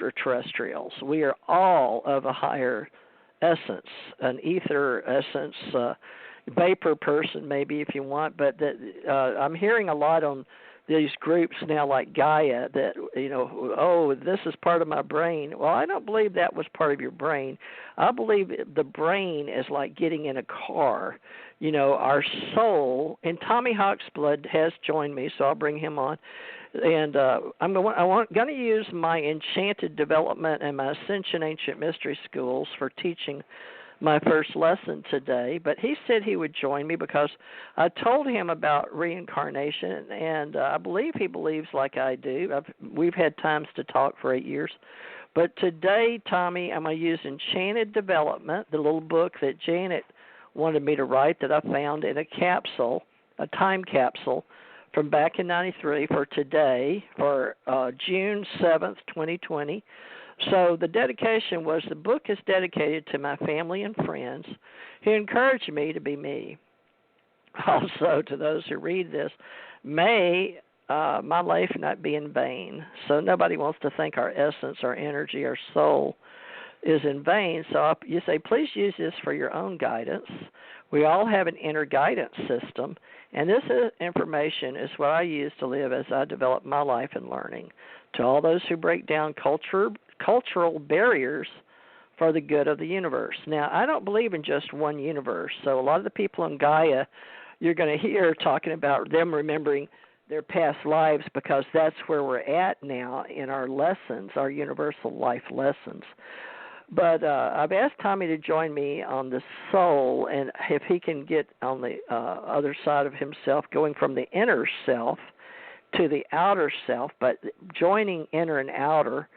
extraterrestrials. We are all of a higher essence, an ether essence, vapor person maybe if you want, but that I'm hearing a lot on these groups now like Gaia that, oh, this is part of my brain. Well, I don't believe that was part of your brain. I believe the brain is like getting in a car. Our soul, and Tommy Hawksblood has joined me, so I'll bring him on. And I'm going to use my Enchanted Development and my Ascension Ancient Mystery Schools for teaching my first lesson today, but he said he would join me because I told him about reincarnation, and I believe he believes like I do. We've had times to talk for 8 years. But today, Tommy, I'm going to use Enchanted Development, the little book that Janet wanted me to write that I found in a capsule, a time capsule, from back in 93 for today, for June 7th, 2020. So the dedication was, the book is dedicated to my family and friends who encouraged me to be me. Also, to those who read this, may my life not be in vain. So nobody wants to think our essence, our energy, our soul is in vain. So you say, please use this for your own guidance. We all have an inner guidance system, and this information is what I use to live as I develop my life and learning. To all those who break down cultural barriers for the good of the universe. Now, I don't believe in just one universe. So a lot of the people in Gaia, you're going to hear talking about them remembering their past lives because that's where we're at now in our lessons, our universal life lessons. But I've asked Tommy to join me on the soul, and if he can get on the other side of himself, going from the inner self to the outer self, but joining inner and outer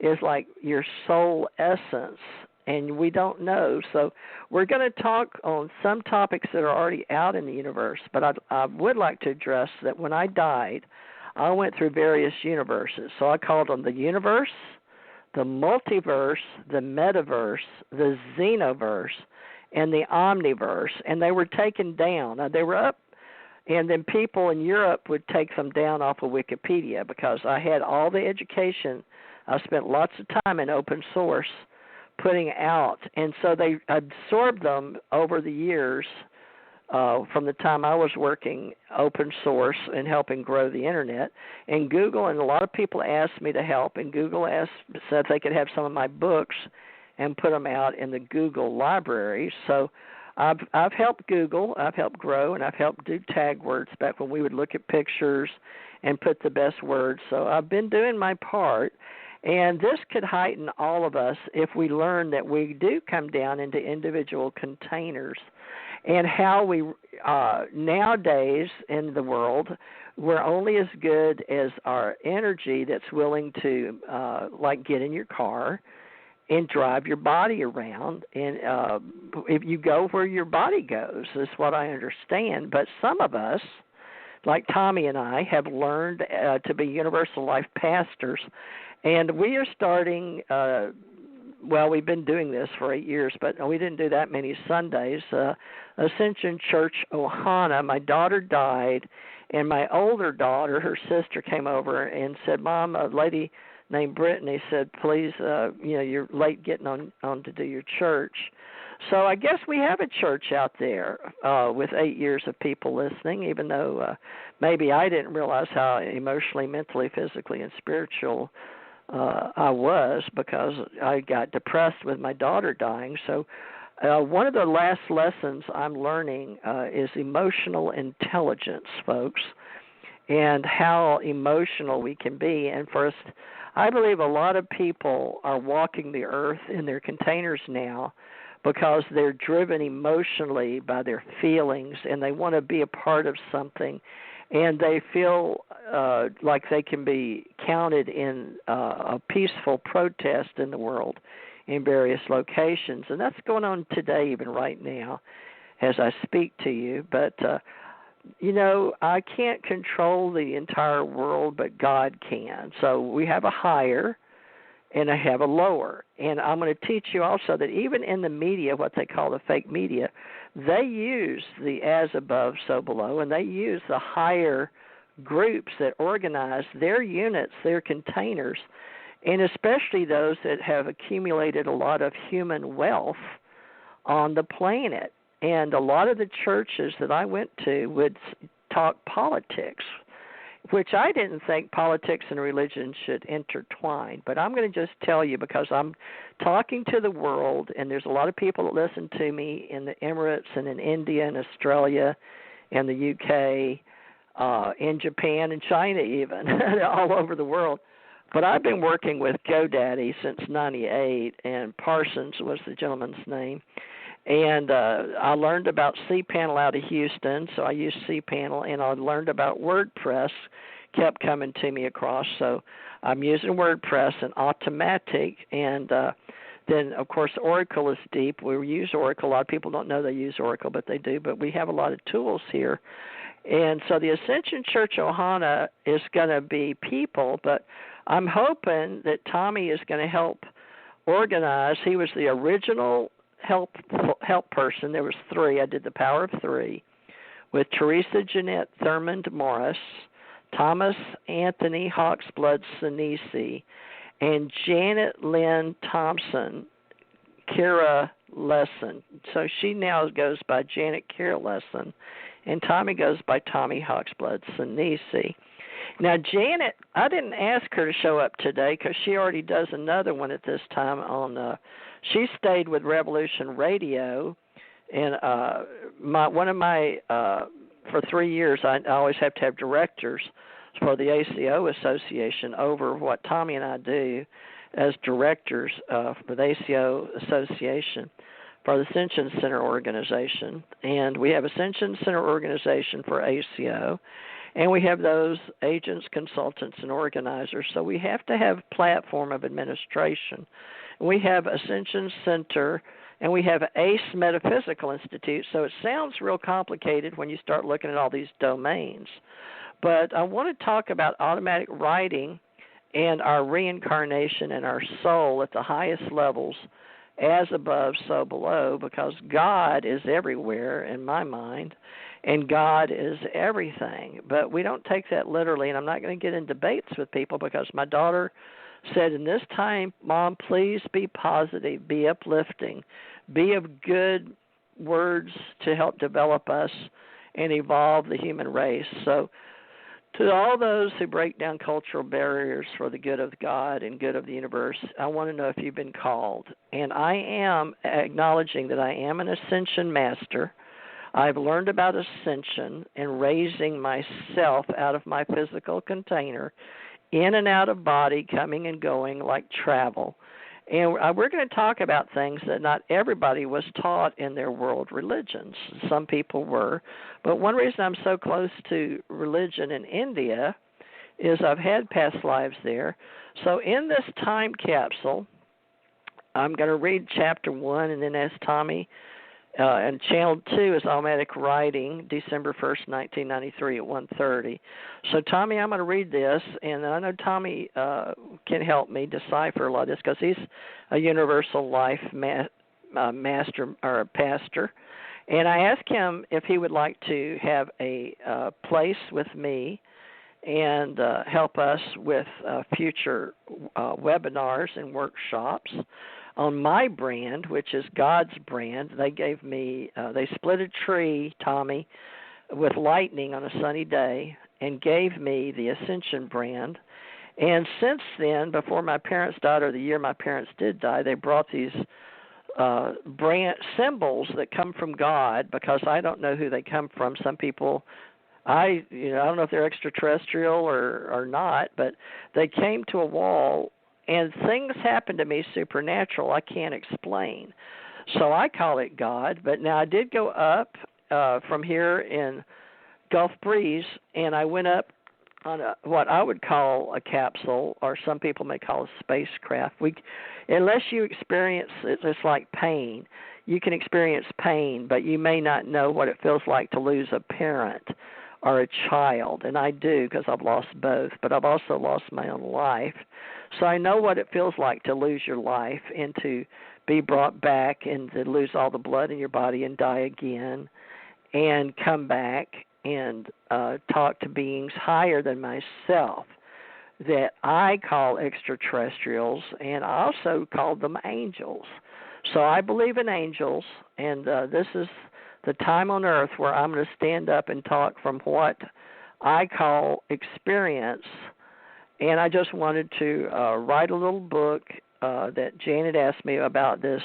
is like your soul essence, and we don't know. So we're going to talk on some topics that are already out in the universe, but I would like to address that when I died, I went through various universes. So I called them the universe, the multiverse, the metaverse, the xenoverse, and the omniverse, and they were taken down. Now, they were up, and then people in Europe would take them down off of Wikipedia because I had all the education. I spent lots of time in open source putting out, and so they absorbed them over the years from the time I was working open source and helping grow the Internet. And Google, and a lot of people asked me to help, and Google said if they could have some of my books and put them out in the Google library. So I've helped Google, I've helped grow, and I've helped do tag words back when we would look at pictures and put the best words. So I've been doing my part, and this could heighten all of us if we learn that we do come down into individual containers, and how we nowadays in the world, we're only as good as our energy that's willing to like get in your car and drive your body around, and if you go where your body goes, is what I understand. But some of us, like Tommy and I, have learned to be universal life pastors, and we are starting, well, we've been doing this for 8 years, but we didn't do that many Sundays. Ascension Church, Ohana, my daughter died, and my older daughter, her sister, came over and said, Mom, a lady named Brittany said, please, you're late getting on to do your church. So I guess we have a church out there with 8 years of people listening, even though maybe I didn't realize how emotionally, mentally, physically, and spiritual I was, because I got depressed with my daughter dying. So one of the last lessons I'm learning is emotional intelligence, folks, and how emotional we can be. And first, I believe a lot of people are walking the earth in their containers now because they're driven emotionally by their feelings, and they want to be a part of something, and they feel like they can be counted in a peaceful protest in the world in various locations. And that's going on today, even right now, as I speak to you. But I can't control the entire world, but God can. So we have a higher and I have a lower. And I'm going to teach you also that even in the media, what they call the fake media, they use the as above, so below, and they use the higher groups that organize their units, their containers, and especially those that have accumulated a lot of human wealth on the planet. And a lot of the churches that I went to would talk politics, which I didn't think politics and religion should intertwine. But I'm going to just tell you, because I'm talking to the world, and there's a lot of people that listen to me in the Emirates and in India and Australia and the UK, in Japan and China even, all over the world. But I've been working with GoDaddy since '98, and Parsons was the gentleman's name. And I learned about cPanel out of Houston, so I used cPanel, and I learned about WordPress, kept coming to me across. So I'm using WordPress and Automatic, and then, of course, Oracle is deep. We use Oracle. A lot of people don't know they use Oracle, but they do. But we have a lot of tools here. And so the Ascension Church Ohana is going to be people, but I'm hoping that Tommy is going to help organize. He was the original help person. There was 3. I did the Power of 3 with Theresa Jeanette Thurmond Morris, Thomas Anthony Hawksblood Sinisi, and Janet Lynn Thompson Kira Lesson. So she now goes by Janet Kira Lesson, and Tommy goes by Tommy Hawksblood Sinisi. Now, Janet, I didn't ask her to show up today because she already does another one at this time on she stayed with Revolution Radio, and for 3 years, I always have to have directors for the ACO Association over what Tommy and I do as directors for the ACO Association for the Ascension Center Organization. And we have Ascension Center Organization for ACO, and we have those agents, consultants, and organizers. So we have to have a platform of administration. We have Ascension Center, and we have ACE Metaphysical Institute. So it sounds real complicated when you start looking at all these domains. But I want to talk about automatic writing and our reincarnation and our soul at the highest levels, as above, so below, because God is everywhere in my mind, and God is everything. But we don't take that literally, and I'm not going to get in debates with people because my daughter said, in this time, Mom, please be positive, be uplifting, be of good words to help develop us and evolve the human race. So to all those who break down cultural barriers for the good of God and good of the universe, I want to know if you've been called. And I am acknowledging that I am an ascension master. I've learned about ascension and raising myself out of my physical container, in and out of body, coming and going like travel. And we're going to talk about things that not everybody was taught in their world religions. Some people were. But one reason I'm so close to religion in India is I've had past lives there. So in this time capsule, I'm going to read Chapter 1 and then ask Tommy. And Channel 2 is Automatic Writing, December 1st, 1993 at 1:30. So, Tommy, I'm going to read this, and I know Tommy can help me decipher a lot of this because he's a universal life master or a pastor. And I asked him if he would like to have a place with me and help us with future webinars and workshops on my brand, which is God's brand. They gave me, they split a tree, Tommy, with lightning on a sunny day and gave me the Ascension brand. And since then, before my parents died, or the year my parents did die, they brought these brand symbols that come from God, because I don't know who they come from. Some people, I don't know if they're extraterrestrial or not, but they came to a wall. And things happen to me supernatural I can't explain. So I call it God. But now I did go up from here in Gulf Breeze, and I went up on what I would call a capsule, or some people may call a spacecraft. Unless you experience it, it's like pain. You can experience pain, but you may not know what it feels like to lose a parent or a child. And I do, because I've lost both. But I've also lost my own life. So I know what it feels like to lose your life and to be brought back and to lose all the blood in your body and die again and come back and talk to beings higher than myself. that I call extraterrestrials, and I also call them angels. So I believe in angels, and this is the time on earth where I'm going to stand up and talk from what I call experience. And I just wanted to write a little book that Janet asked me about this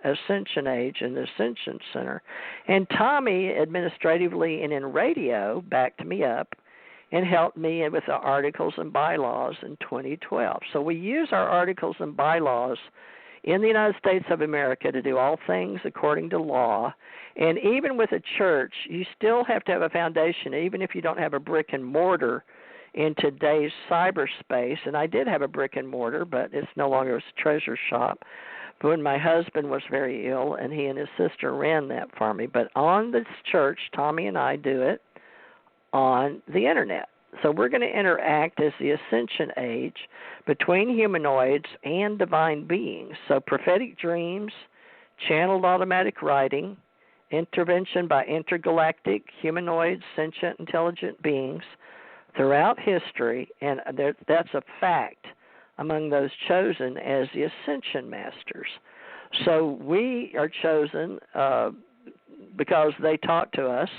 Ascension Age and the Ascension Center. And Tommy, administratively and in radio, backed me up and helped me with the articles and bylaws in 2012. So we use our articles and bylaws in the United States of America to do all things according to law. And even with a church, you still have to have a foundation, even if you don't have a brick and mortar in today's cyberspace. And I did have a brick and mortar, but it's no longer a treasure shop. But when my husband was very ill, and he and his sister ran that for me. But on this church, Tommy and I do it on the Internet. So we're going to interact as the Ascension Age between humanoids and divine beings. So prophetic dreams, channeled automatic writing, intervention by intergalactic humanoid sentient intelligent beings throughout history, and that's a fact among those chosen as the Ascension Masters. So we are chosen because they talk to us,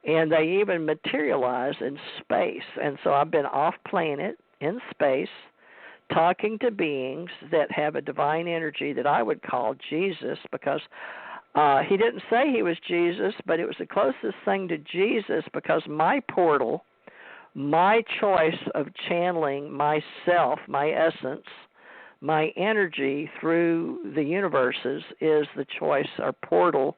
and they even materialize in space. And so I've been off planet in space talking to beings that have a divine energy that I would call Jesus, because he didn't say he was Jesus, but it was the closest thing to Jesus, because my portal, my choice of channeling myself, my essence, my energy through the universes is the choice, our portal,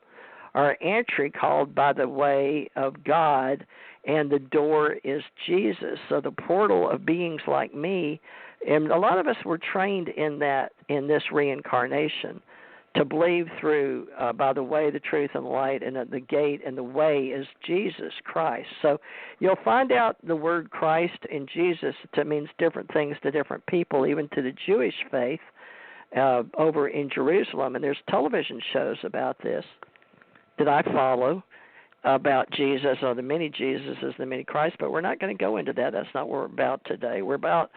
our entry called by the way of God, and the door is Jesus. So the portal of beings like me, and a lot of us were trained in this reincarnation, to believe through by the way, the truth, and the light, and the gate and the way is Jesus Christ. So you'll find out the word Christ and Jesus, it means different things to different people, even to the Jewish faith over in Jerusalem. And there's television shows about this that I follow about Jesus, or the many Jesuses, the many Christ, but we're not going to go into that. That's not what we're about today. We're about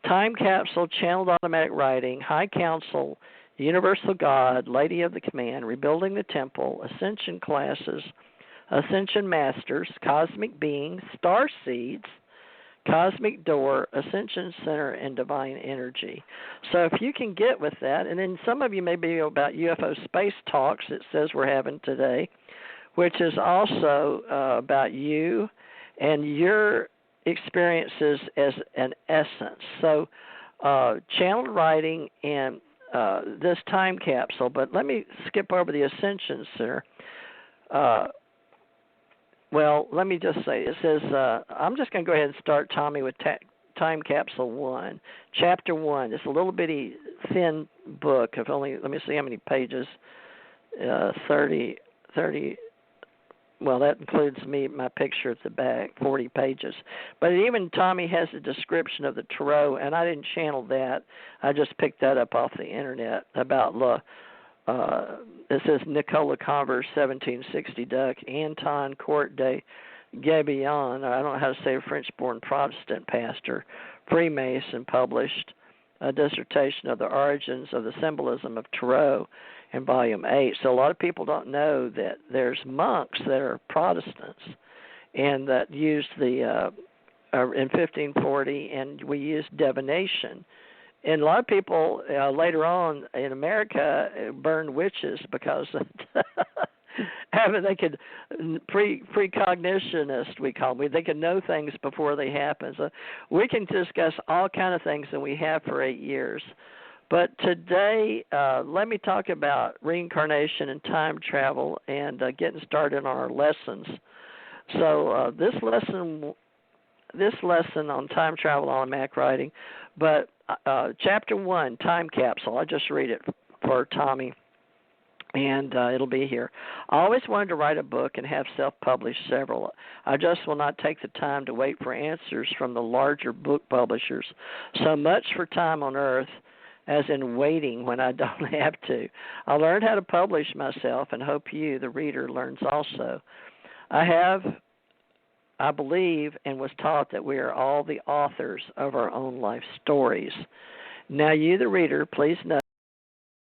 time capsule, channeled automatic writing, high council, universal God, Lady of the Command, rebuilding the temple, ascension classes, ascension masters, cosmic beings, star seeds, cosmic door, ascension center, and divine energy. So if you can get with that, and then some of you may be about UFO space talks it says we're having today, which is also about you and your experiences as an essence. So channeled writing and this time capsule, but let me skip over the Ascension Center. Well, let me just say, it says, I'm just going to go ahead and start, Tommy, with Time Capsule 1, Chapter 1. It's a little bitty thin book of only, let me see how many pages, 30, well, that includes me, my picture at the back, 40 pages. But even Tommy has a description of the tarot, and I didn't channel that. I just picked that up off the Internet about it says Nicola Converse, 1760 Duck, Anton Court de Gabillon, I don't know how to say, a French-born Protestant pastor, Freemason, published a dissertation of the origins of the symbolism of tarot in Volume 8. So a lot of people don't know that there's monks that are Protestants and that used the in 1540, and we used divination. And a lot of people later on in America burned witches because they could precognitionist, we call them. They could know things before they happen. So we can discuss all kind of things, and we have for 8 years. But today, let me talk about reincarnation and time travel and getting started on our lessons. So this lesson on time travel, automatic writing, but Chapter 1, Time Capsule, I'll just read it for Tommy, and it'll be here. I always wanted to write a book and have self-published several. I just will not take the time to wait for answers from the larger book publishers. So much for time on earth, as in waiting when I don't have to. I learned how to publish myself and hope you, the reader, learns also. I I believe and was taught that we are all the authors of our own life stories. Now, you, the reader, please know